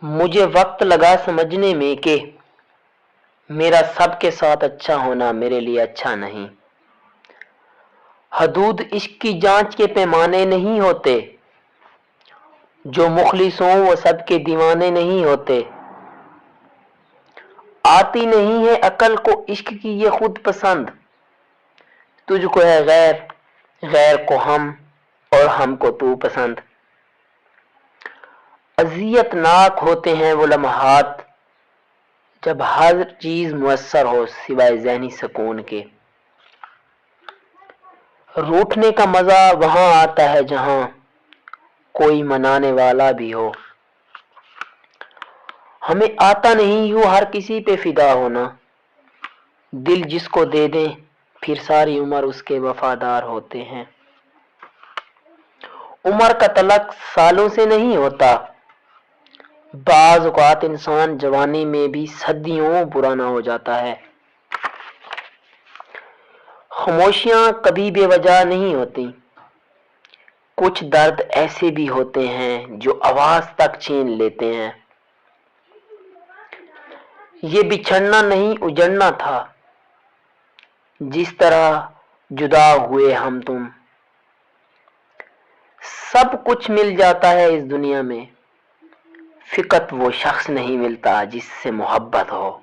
مجھے وقت لگا سمجھنے میں کہ میرا سب کے ساتھ اچھا ہونا میرے لیے اچھا نہیں۔ حدود عشق کی جانچ کے پیمانے نہیں ہوتے، جو مخلص ہوں وہ سب کے دیوانے نہیں ہوتے۔ آتی نہیں ہے عقل کو عشق کی یہ خود پسند، تجھ کو ہے غیر، غیر کو ہم، اور ہم کو تو پسند۔ اذیت ناک ہوتے ہیں وہ لمحات جب ہر چیز میسر ہو سوائے ذہنی سکون کے۔ روٹھنے کا مزہ وہاں آتا ہے جہاں کوئی منانے والا بھی ہو۔ ہمیں آتا نہیں یوں ہر کسی پہ فدا ہونا، دل جس کو دے دیں پھر ساری عمر اس کے وفادار ہوتے ہیں۔ عمر کا تعلق سالوں سے نہیں ہوتا، بعض اوقات انسان جوانی میں بھی صدیوں پرانا ہو جاتا ہے۔ خاموشیاں کبھی بے وجہ نہیں ہوتی، کچھ درد ایسے بھی ہوتے ہیں جو آواز تک چھین لیتے ہیں۔ یہ بچھڑنا نہیں اجڑنا تھا، جس طرح جدا ہوئے ہم تم۔ سب کچھ مل جاتا ہے اس دنیا میں، فقط وہ شخص نہیں ملتا جس سے محبت ہو۔